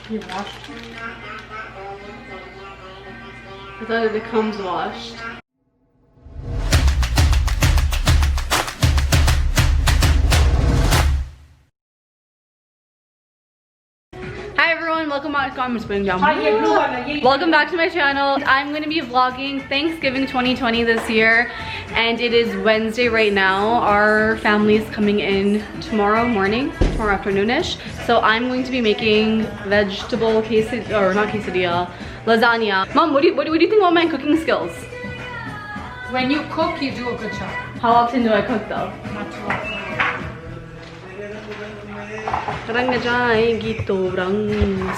You washed? I thought it becomes washed. Hi everyone, welcome back. Welcome back to my channel. I'm going to be vlogging Thanksgiving 2020 this year, and it is Wednesday right now. Our family is coming in tomorrow morning, tomorrow afternoonish. So I'm going to be making vegetable quesadilla, or not quesadilla, lasagna. Mom, what do you think about my cooking skills? When you cook, you do a good job. How often do I cook though? Not too often. So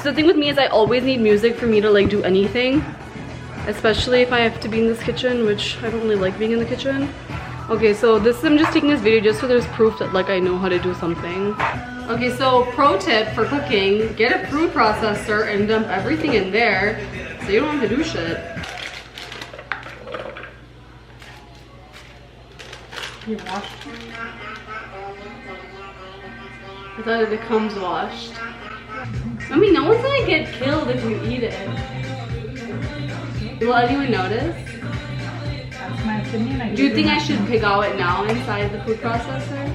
the thing with me is I always need music for me to like do anything, especially if I have to be in this kitchen, which I don't really like being in the kitchen. Okay, so I'm just taking this video just so there's proof that like I know how to do something. Okay, so pro tip for cooking, get a food processor and dump everything in there so you don't have to do shit. You washed? I thought it becomes washed. I mean, no one's gonna get killed if you eat it. Will anyone notice? That's my opinion. Do you think I should pick out it now inside the food processor?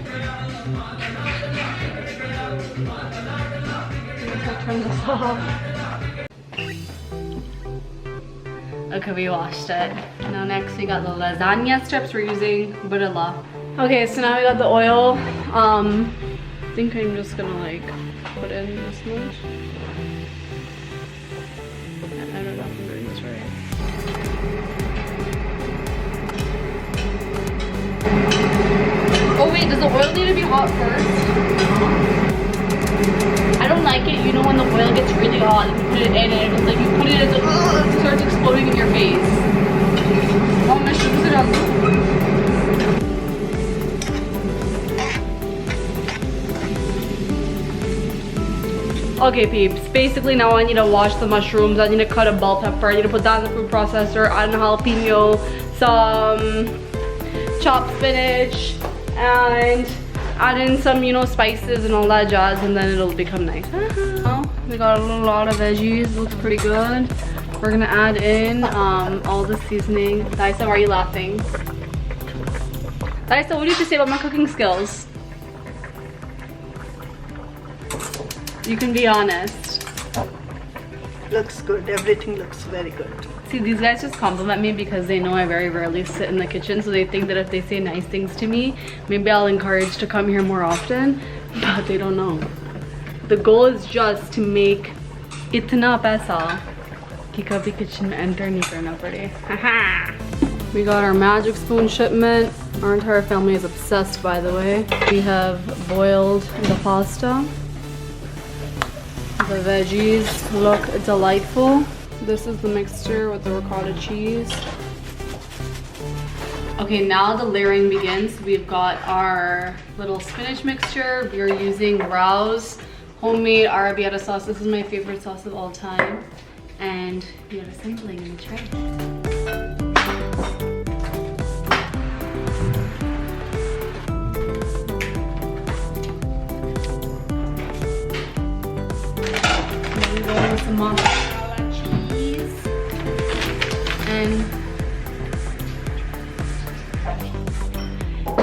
I'll turn this off. Okay, we washed it. Now next we got the lasagna strips. We're using barilla. Okay, so now we got the oil. I think I'm just gonna like put in this much. I don't know if I'm doing this right. Oh wait, does the oil need to be hot first? I don't like it, you know, when the oil gets really hot and you put it in and it's like you put it in, it starts exploding in your face. Oh my gosh. Okay peeps, basically now I need to wash the mushrooms, I need to cut a bell pepper, I need to put that in the food processor, add a jalapeno, some chopped spinach, and add in some, you know, spices and all that jazz, and then it'll become nice. Oh, we got a lot of veggies, looks pretty good. We're gonna add in all the seasoning. Thaisa, why are you laughing? Thaisa, what do you have to say about my cooking skills? You can be honest. Looks good. Everything looks very good. See, these guys just compliment me because they know I very rarely sit in the kitchen, so they think that if they say nice things to me, maybe I'll encourage to come here more often, but they don't know. The goal is just to make itna paisa ki kabhi kitchen mein enter nahi karna pade. Haha! We got our magic spoon shipment. Our entire family is obsessed, by the way. We have boiled the pasta. The veggies look delightful. This is the mixture with the ricotta cheese. Okay, now the layering begins. We've got our little spinach mixture. We are using Rao's homemade Arrabiata sauce. This is my favorite sauce of all time. And we are assembling in the tray. Some mozzarella cheese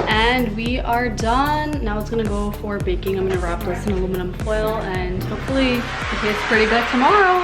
and we are done. Now it's gonna go for baking. I'm gonna wrap this in aluminum foil and hopefully it tastes pretty good tomorrow.